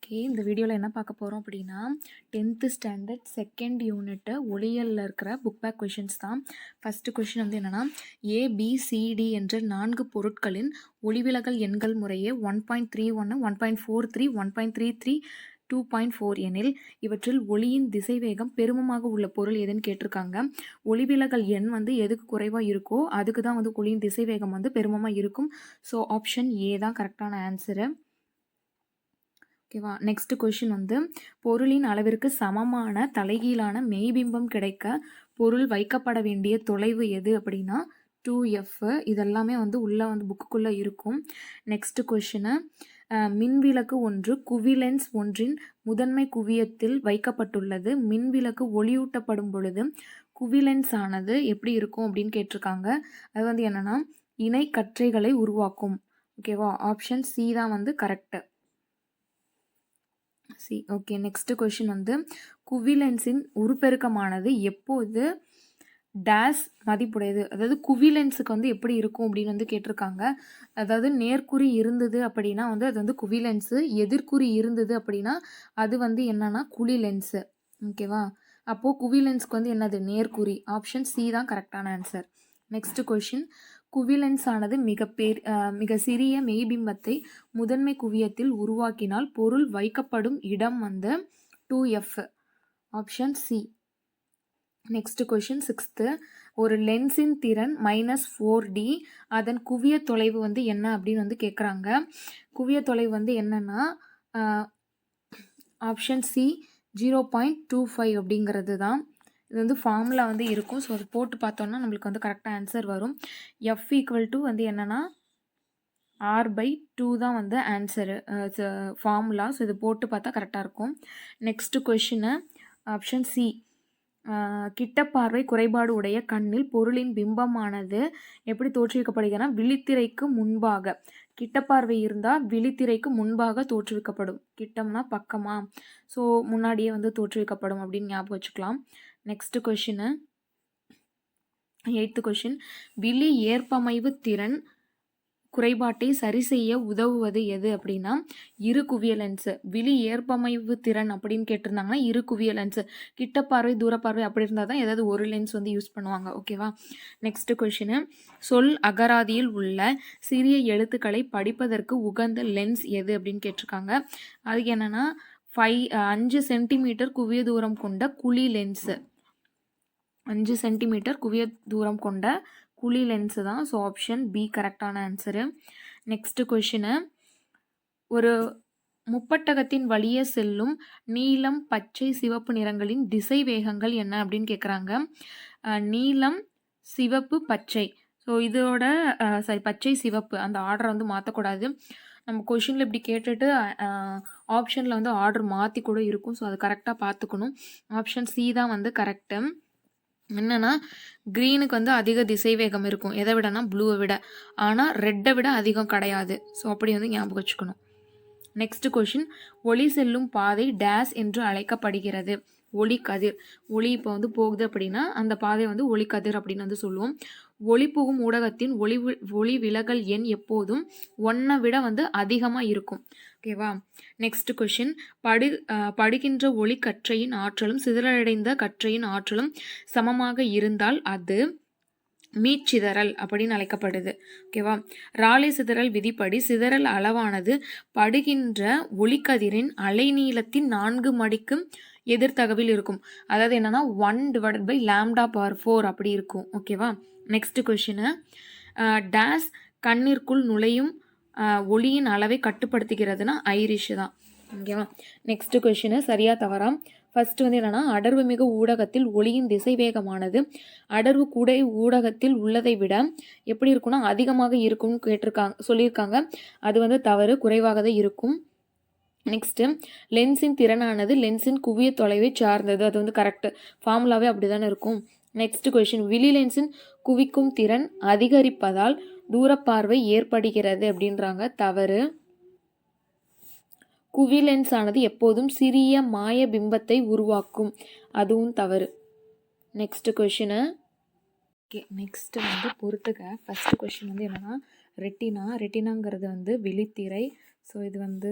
Okay, இந்த வீடியோவில் என்ன பார்க்க போகிறோம் அப்படின்னா 10th ஸ்டாண்டர்ட் செகண்ட் யூனிட்டு ஒளியலில் இருக்கிற புக் பேக் கொஷின்ஸ் தான். ஃபஸ்ட்டு கொஷின் வந்து என்னென்னா, ஏபிசிடி என்ற 4 பொருட்களின் ஒளிவிலகல் எண்கள் முறையே 1.31 1.43 1.33 2.4 எனில் இவற்றில் ஒளியின் திசைவேகம் பெருமமாக உள்ள பொருள் எதுன்னு கேட்டிருக்காங்க. ஒளிவிலகல் எண் வந்து எதுக்கு குறைவாக இருக்கோ அதுக்கு தான் வந்து ஒளியின் திசைவேகம் வந்து பெருமமாக இருக்கும். ஸோ ஆப்ஷன் ஏ தான் கரெக்டான ஆன்சரு. ஓகேவா. நெக்ஸ்ட் கொஷின் வந்து பொருளின் அளவிற்கு சமமான தலைகீழான மெய்பிம்பம் கிடைக்க பொருள் வைக்கப்பட வேண்டிய தொலைவு எது அப்படின்னா 2F. இதெல்லாமே வந்து உள்ளே வந்து புக்குக்குள்ளே இருக்கும். நெக்ஸ்ட் கொஷினு, மின்விளக்கு ஒன்று குவிலென்ஸ் ஒன்றின் முதன்மை குவியத்தில் வைக்கப்பட்டுள்ளது. மின்விளக்கு ஒளியூட்டப்படும் பொழுது குவிலென்ஸ் ஆனது எப்படி இருக்கும் அப்படின்னு கேட்டிருக்காங்க. அது வந்து என்னென்னா இணை கற்றைகளை உருவாக்கும். ஓகேவா. ஆப்ஷன் சி தான் வந்து correct. C. Okay, next question வந்து குவிலென்ஸின் உருப்பெருக்கமானது எப்போது டேஸ் மதிப்புடையது. அதாவது குவிலென்ஸுக்கு வந்து எப்படி இருக்கும் அப்படின்னு வந்து கேட்டிருக்காங்க. அதாவது நேர்குறி இருந்தது அப்படின்னா வந்து அது வந்து குவிலென்ஸு, எதிர்குறி இருந்தது அப்படின்னா அது வந்து என்னன்னா குழிலென்ஸு. ஓகேவா. அப்போது குவிலென்ஸ்க்கு வந்து என்னது நேர்குறி. ஆப்ஷன் சி தான் கரெக்டான ஆன்சர். நெக்ஸ்ட் கொஷின், குவிலென்ஸ் ஆனது மிக சிறிய மெய்பிம்பத்தை முதன்மை குவியத்தில் உருவாக்கினால் பொருள் வைக்கப்படும் இடம் வந்து 2F. Option C. Next question, 6th, ஒரு லென்ஸின் திறன் -4D, அதன் குவிய தொலைவு வந்து என்ன அப்படின்னு வந்து கேட்குறாங்க. குவிய தொலைவு வந்து என்னன்னா ஆப்ஷன் சி 0.25 அப்படிங்கிறது தான். இது வந்து ஃபார்முலா வந்து இருக்கும். ஸோ அது போட்டு பார்த்தோன்னா நம்மளுக்கு வந்து கரெக்டாக ஆன்சர் வரும். F = வந்து என்னென்னா R/2 தான் வந்து ஆன்சரு ஃபார்முலா. ஸோ இது போட்டு பார்த்தா கரெக்டாக இருக்கும். நெக்ஸ்ட் கொஷினு, ஆப்ஷன் சி, கிட்டப்பார்வை குறைபாடு உடைய கண்ணில் பொருளின் பிம்பமானது எப்படி தோற்றுவிக்கப்படுகிறதுனா விழித்திரைக்கு முன்பாக. கிட்டப்பார்வை இருந்தால் விழித்திரைக்கு முன்பாக தோற்றுவிக்கப்படும். கிட்டம்னா பக்கமா, ஸோ முன்னாடியே வந்து தோற்றுவிக்கப்படும் அப்படின்னு ஞாபகம் வச்சுக்கலாம். நெக்ஸ்ட் கொஷினு, 8th கொஷின், விழி ஏற்பமைவு திறன் குறைபாட்டை சரி செய்ய உதவுவது எது அப்படின்னா இரு குவிய லென்ஸு. விழி ஏற்பமைவு திறன் அப்படின்னு கேட்டிருந்தாங்கன்னா இரு குவிய லென்ஸு. கிட்டப்பார்வை தூரப்பார்வை அப்படி இருந்தால் தான் ஏதாவது ஒரு லென்ஸ் வந்து யூஸ் பண்ணுவாங்க. ஓகேவா. நெக்ஸ்ட் கொஷினு, சொல் அகராதியில் உள்ள சிறிய எழுத்துக்களை படிப்பதற்கு உகந்த லென்ஸ் எது அப்படின்னு கேட்டிருக்காங்க. அதுக்கு என்னென்னா 5 சென்டிமீட்டர் குவிய தூரம் கொண்ட குழி லென்ஸு. 5 சென்டிமீட்டர் குவிய தூரம் கொண்ட குழி லென்ஸு தான். ஸோ ஆப்ஷன் பி கரெக்டான ஆன்சரு. நெக்ஸ்ட் கொஷினு, ஒரு முப்பட்டகத்தின் வழியே செல்லும் நீலம் பச்சை சிவப்பு நிறங்களின் திசை வேகங்கள் என்ன அப்படின்னு கேட்குறாங்க. நீலம் சிவப்பு பச்சை. ஸோ இதோட பச்சை சிவப்பு அந்த ஆர்டரை வந்து மாற்றக்கூடாது. நம்ம கொஷினில் இப்படி கேட்டுட்டு ஆப்ஷனில் வந்து ஆர்டர் மாற்றி கூட இருக்கும். ஸோ அது கரெக்டாக பார்த்துக்கணும். ஆப்ஷன் சி தான் வந்து கரெக்டு. என்னென்னா க்ரீனுக்கு வந்து அதிக திசைவேகம் இருக்கும், எதை விடனா ப்ளூவை விட. ஆனால் ரெட்டை விட அதிகம் கிடையாது. ஸோ அப்படி வந்து ஞாபகம் வச்சுக்கணும். நெக்ஸ்ட் கொஷின், ஒளி செல்லும் பாதை டேஸ் என்று அழைக்கப்படுகிறது. ஒளி கதிர். ஒளி இப்போ வந்து போகுது அப்படின்னா அந்த பாதை வந்து ஒளி கதிர் அப்படின்னு வந்து சொல்லுவோம். ஒளி புகும் ஊடகத்தின் ஒளி விலகல் எண் எப்போதும் 1 விட வந்து அதிகமாக இருக்கும். ஓகேவா. நெக்ஸ்ட் கொஷின், படுகின்ற ஒளி கற்றையின் ஆற்றலும் சிதறடைந்த கற்றையின் ஆற்றலும் சமமாக இருந்தால் அது மீச்சிதறல் அப்படின்னு அழைக்கப்படுது. ஓகேவா. ராலே சிதறல் விதிப்படி சிதறல் அளவானது படுகின்ற ஒளிக்கதிரின் அலைநீளத்தின் 4 மடிக்கும் எதிர்த்தகவில் இருக்கும். அதாவது என்னன்னா 1/λ/4 அப்படி இருக்கும். ஓகேவா. நெக்ஸ்ட் கொஷினு, டேஸ் கண்ணிற்குள் நுழையும் ஒளியின் அளவை கட்டுப்படுத்துகிறதுனா ஐரிஷ் தான். ஓகேவா. நெக்ஸ்ட் கொஷினு, சரியா தவறா. ஃபர்ஸ்ட் வந்து என்னென்னா அடர்வு மிகு ஊடகத்தில் ஒளியின் திசைவேகமானது அடர்வு கூடை ஊடகத்தில் உள்ளதை விட எப்படி இருக்குன்னா அதிகமாக இருக்கும்னு சொல்லியிருக்காங்க. அது வந்து தவறு, குறைவாக தான் இருக்கும். நெக்ஸ்ட்டு, லென்ஸின் திறனானது லென்ஸின் குவிய தொலைவை சார்ந்தது. அது வந்து கரெக்டு, ஃபார்முலாவே அப்படி தானே இருக்கும். நெக்ஸ்ட் கொஷின், விழி லென்ஸின் குவிக்கும் திறன் அதிகரிப்பதால் தூரப்பார்வை ஏற்படுகிறது அப்படின்றாங்க. தவறு. குவி லென்ஸ் ஆனது எப்போதும் சிறிய மாய பிம்பத்தை உருவாக்கும். அதுவும் தவறு. நெக்ஸ்ட் கொஷினு, ஓகே, நெக்ஸ்ட் வந்து பொறுத்துக்க. ஃபஸ்ட்டு கொஷின் வந்து என்னென்னா ரெட்டினாங்கிறது வந்து விழித்திரை. ஸோ இது வந்து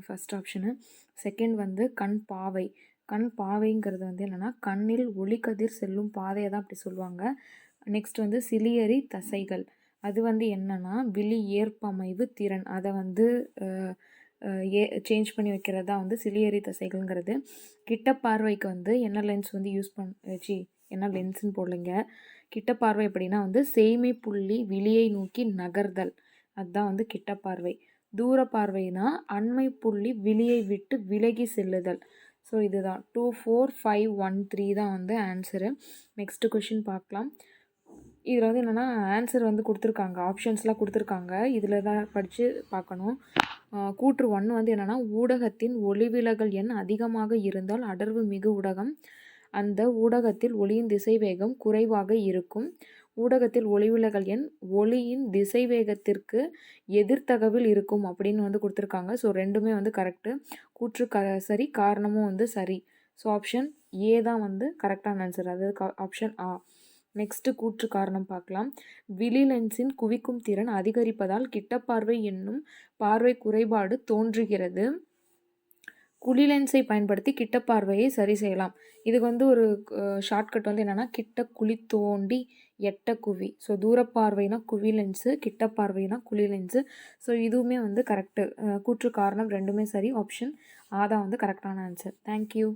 ஃபர்ஸ்ட் ஆப்ஷனு. செகண்ட் வந்து கண் பாவை. கண் பாவைங்கிறது வந்து என்னென்னா கண்ணில் ஒளிக்கதிர் செல்லும் பாதையை தான் அப்படி சொல்லுவாங்க. நெக்ஸ்ட் வந்து சிலியரி தசைகள். அது வந்து என்னென்னா விழி ஏற்பமைவு திறன். அதை வந்து சேஞ்ச் பண்ணி வைக்கிறது தான் வந்து சிலியரி தசைகள்ங்கிறது. கிட்ட பார்வைக்கு வந்து என்ன லென்ஸ் வந்து யூஸ் என்ன லென்ஸ்ன்னு போடலைங்க. கிட்ட பார்வை எப்படின்னா வந்து சேய்மை புள்ளி விழியை நோக்கி நகர்தல், அதுதான் வந்து கிட்ட பார்வை. தூர பார்வைனா அண்மை புள்ளி விழியை விட்டு விலகி செல்லுதல். ஸோ இதுதான் 2, 4, 5, 1, 3 தான் வந்து ஆன்சரு. நெக்ஸ்ட் கொஷின் பார்க்கலாம். இதில் வந்து என்னென்னா ஆன்சர் வந்து கொடுத்துருக்காங்க, ஆப்ஷன்ஸ்லாம் கொடுத்துருக்காங்க, இதில் தான் படித்து பார்க்கணும். கூற்று 1 வந்து என்னென்னா ஊடகத்தின் ஒளிவிலகல் எண் அதிகமாக இருந்தால் அடர்வு மிகு ஊடகம், அந்த ஊடகத்தில் ஒளியின் திசைவேகம் குறைவாக இருக்கும். ஊடகத்தில் ஒளிவிலகல் எண் ஒளியின் திசைவேகத்திற்கு எதிர்த்தகவில் இருக்கும் அப்படின்னு வந்து கொடுத்துருக்காங்க. ஸோ ரெண்டுமே வந்து கரெக்டு. கூற்று சரி, காரணமும் வந்து சரி. ஸோ ஆப்ஷன் ஏ தான் வந்து கரெக்டான ஆன்சர், அதாவது ஆப்ஷன் ஆ. நெக்ஸ்ட்டு கூற்று காரணம் பார்க்கலாம். விழி லென்ஸின் குவிக்கும் திறன் அதிகரிப்பதால் கிட்டப்பார்வை என்னும் பார்வை குறைபாடு தோன்றுகிறது. குழி லென்ஸை பயன்படுத்தி கிட்டப்பார்வையை சரி செய்யலாம். இதுக்கு வந்து ஒரு ஷார்ட்கட் வந்து என்னென்னா கிட்ட குழி தோண்டி எட்ட குவி. ஸோ தூரப்பார்வைனா குவி லென்ஸு, கிட்டப்பார்வைனா குழி லென்ஸு. ஸோ இதுவுமே வந்து கரெக்டு. கூற்று காரணம் ரெண்டுமே சரி. ஆப்ஷன் ஆ தான் வந்து கரெக்டான ஆன்சர். தேங்க்யூ.